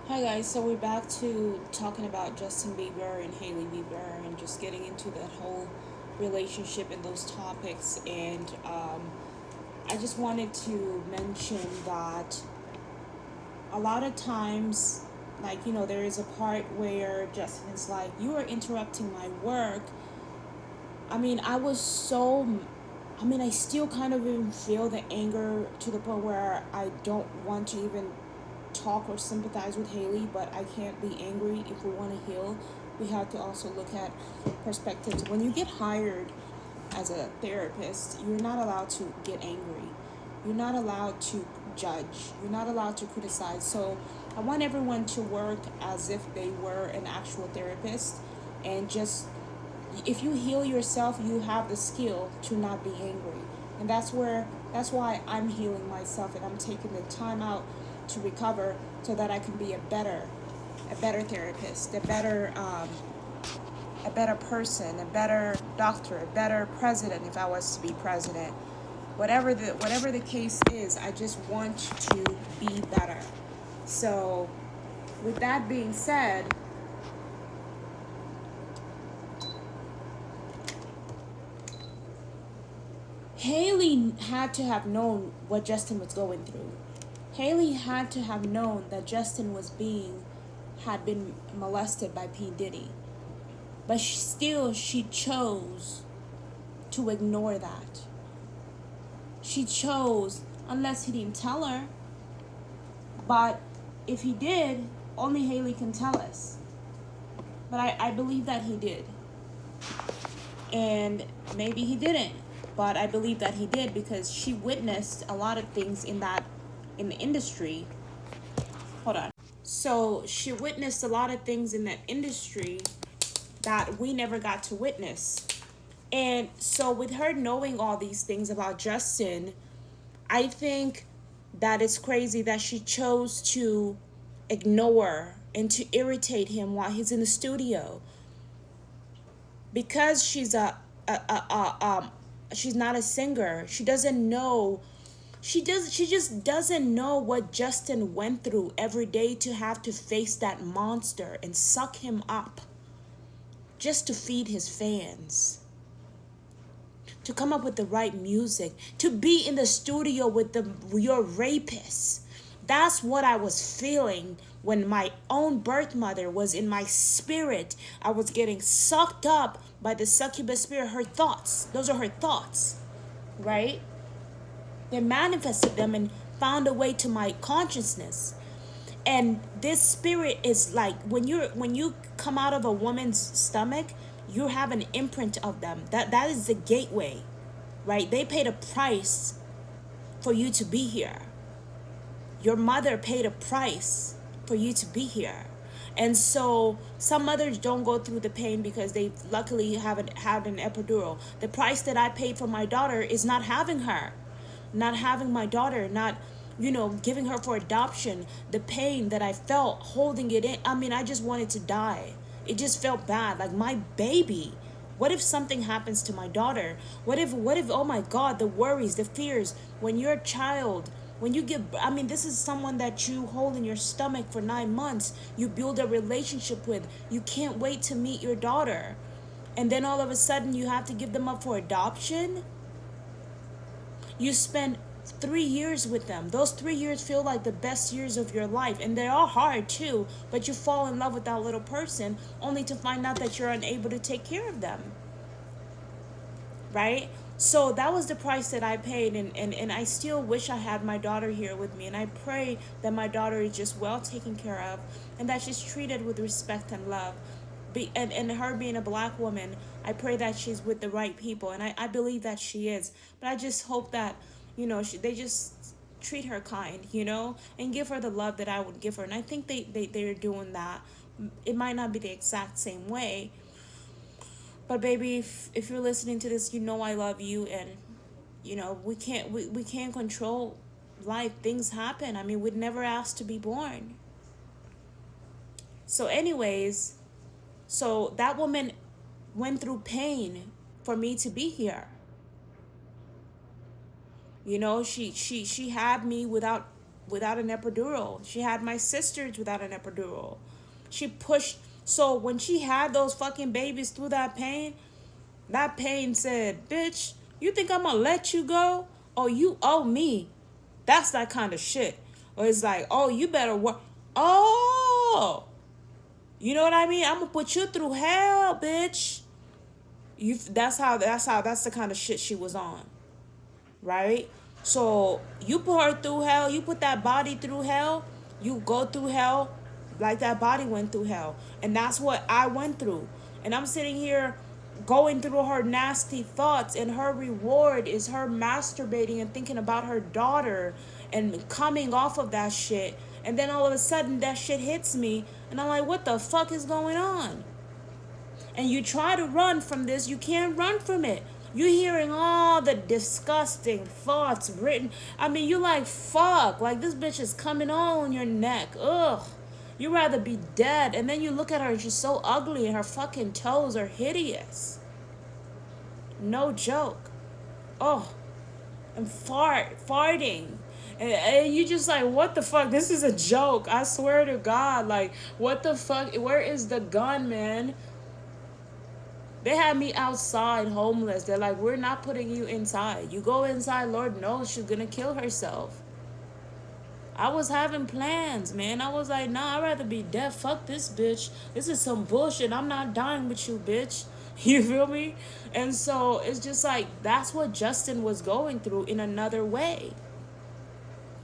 Hi guys, so we're back to talking about Justin Bieber and Hailey Bieber and just getting into that whole relationship and those topics. And I just wanted to mention that a lot of times, there is a part where Justin is like, "You are interrupting my work." I mean, I still kind of even feel the anger to the point where I don't want to even talk or sympathize with Hailey, but I can't be angry. If we want to heal, we have to also look at perspectives. When you get hired as a therapist, you're not allowed to get angry. You're not allowed to judge. You're not allowed to criticize. So I want everyone to work as if they were an actual therapist, and just, if you heal yourself, you have the skill to not be angry. And that's why I'm healing myself, and I'm taking the time out to recover so that I can be a better therapist, a better person, a better doctor, a better president if I was to be president. Whatever the case is, I just want to be better. So with that being said, Hailey had to have known what Justin was going through. Hailey had to have known that Justin had been molested by P. Diddy. But she chose to ignore that. She chose, unless he didn't tell her. But if he did, only Hailey can tell us. But I believe that he did. And maybe he didn't. But I believe that he did because she witnessed a lot of things in the industry. Hold on. So she witnessed a lot of things in that industry that we never got to witness. And so with her knowing all these things about Justin, I think that it's crazy that she chose to ignore and to irritate him while he's in the studio, because she's not a singer. She doesn't know. She just doesn't know what Justin went through every day to have to face that monster and suck him up just to feed his fans, to come up with the right music, to be in the studio with your rapist. That's what I was feeling when my own birth mother was in my spirit. I was getting sucked up by the succubus spirit, her thoughts. Those are her thoughts, right? They manifested them and found a way to my consciousness. And this spirit is like, when you come out of a woman's stomach, you have an imprint of them. That is the gateway, right? They paid a price for you to be here. Your mother paid a price for you to be here. And so some mothers don't go through the pain because they luckily haven't had an epidural. The price that I paid for my daughter is not having her, not having my daughter, not, giving her for adoption. The pain that I felt holding it in. I mean, I just wanted to die. It just felt bad. Like, my baby. What if something happens to my daughter? What if, oh my God, the worries, the fears. When you're a child, when you get, I mean, this is someone that you hold in your stomach for 9 months. You build a relationship with. You can't wait to meet your daughter. And then all of a sudden you have to give them up for adoption. You spend 3 years with them. Those 3 years feel like the best years of your life. And they are hard too, but you fall in love with that little person only to find out that you're unable to take care of them. Right? So that was the price that I paid, and I still wish I had my daughter here with me. And I pray that my daughter is just well taken care of and that she's treated with respect and love. And her being a black woman, I pray that she's with the right people, and I believe that she is. But I just hope that, they just treat her kind, and give her the love that I would give her. And I think they're doing that. It might not be the exact same way, but baby, if you're listening to this, I love you. And we can't control life. Things happen. I mean, we'd never asked to be born. So anyways, so that woman went through pain for me to be here. She had me without without an epidural. She had my sisters without an epidural. She pushed. So when she had those fucking babies through that pain said, bitch, you think I'm gonna let you go? Oh, you owe me. That's that kind of shit. Or it's like, oh, you better work. Oh, you know what I mean? I'm gonna put you through hell, bitch. That's the kind of shit she was on, right? So you put her through hell, you put that body through hell, you go through hell like that body went through hell. And that's what I went through. And I'm sitting here going through her nasty thoughts, and her reward is her masturbating and thinking about her daughter and coming off of that shit. And then all of a sudden that shit hits me, and I'm like, what the fuck is going on? And you try to run from this, you can't run from it. You're hearing all the disgusting thoughts written. I mean, you like, fuck, like this bitch is coming on your neck. Ugh. You'd rather be dead. And then you look at her and she's so ugly and her fucking toes are hideous. No joke. Oh, and farting. And you just like, what the fuck? This is a joke. I swear to God. Like, what the fuck? Where is the gun, man? They had me outside homeless. They're like, we're not putting you inside. You go inside, Lord knows she's gonna kill herself. I was having plans, man. I was like, nah, I'd rather be dead. Fuck this bitch. This is some bullshit. I'm not dying with you, bitch. You feel me? And so it's just like, that's what Justin was going through in another way.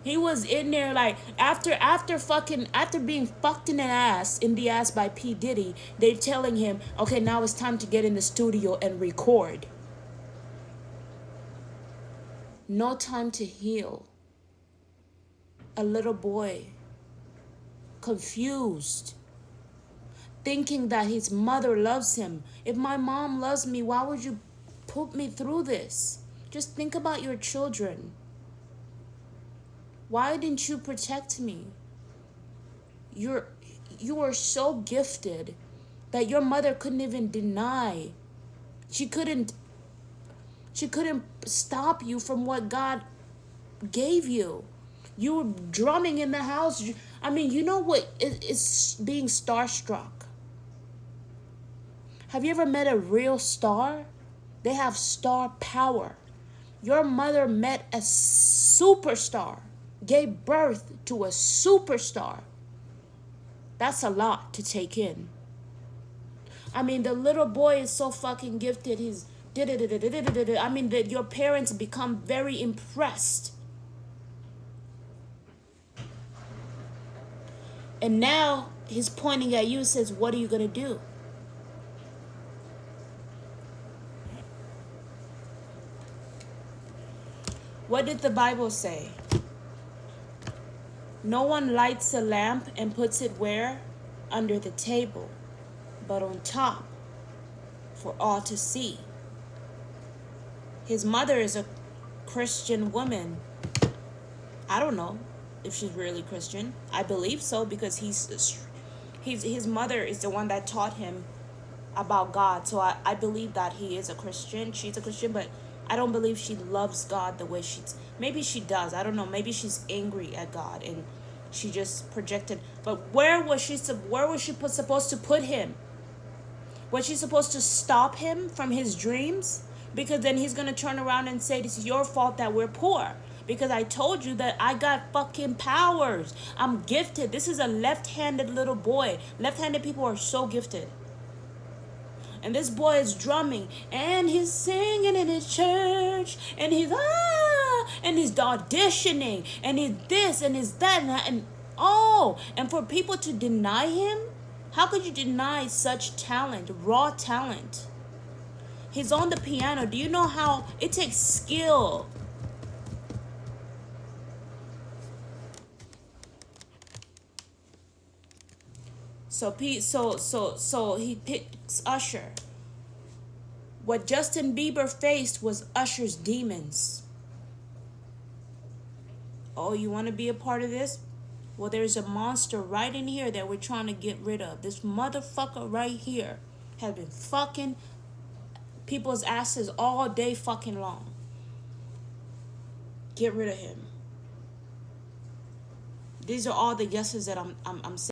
He was in there like after being fucked in the ass by P. Diddy, they're telling him, okay, now it's time to get in the studio and record. No time to heal. A little boy, confused, thinking that his mother loves him. If my mom loves me, why would you put me through this? Just think about your children. Why didn't you protect me? You were so gifted that your mother couldn't even deny. She couldn't stop you from what God gave you. You were drumming in the house. I mean, you know what is being starstruck? Have you ever met a real star? They have star power. Your mother met a superstar, gave birth to a superstar. That's a lot to take in. I mean, the little boy is so fucking gifted. He's I mean, that your parents become very impressed. And now he's pointing at you and says, what are you going to do? What did the Bible say? No one lights a lamp and puts it where? Under the table, but on top for all to see. His mother is a Christian woman. I don't know if she's really Christian. I believe so because his mother is the one that taught him about God. So I believe that he is a Christian. She's a Christian, but I don't believe she loves God the way maybe she does. I don't know. Maybe she's angry at God and she just projected. But where was she supposed to put him? Was she supposed to stop him from his dreams? Because then he's going to turn around and say, this is your fault that we're poor. Because I told you that I got fucking powers. I'm gifted. This is a left-handed little boy. Left-handed people are so gifted. And this boy is drumming. And he's singing in his church. And he's, and he's auditioning. And he's this and he's that. And for people to deny him, how could you deny such talent, raw talent? He's on the piano. Do you know how it takes skill? So he picks Usher. What Justin Bieber faced was Usher's demons. Oh, you want to be a part of this? Well, there's a monster right in here that we're trying to get rid of. This motherfucker right here has been fucking people's asses all day fucking long. Get rid of him. These are all the yeses that I'm saying.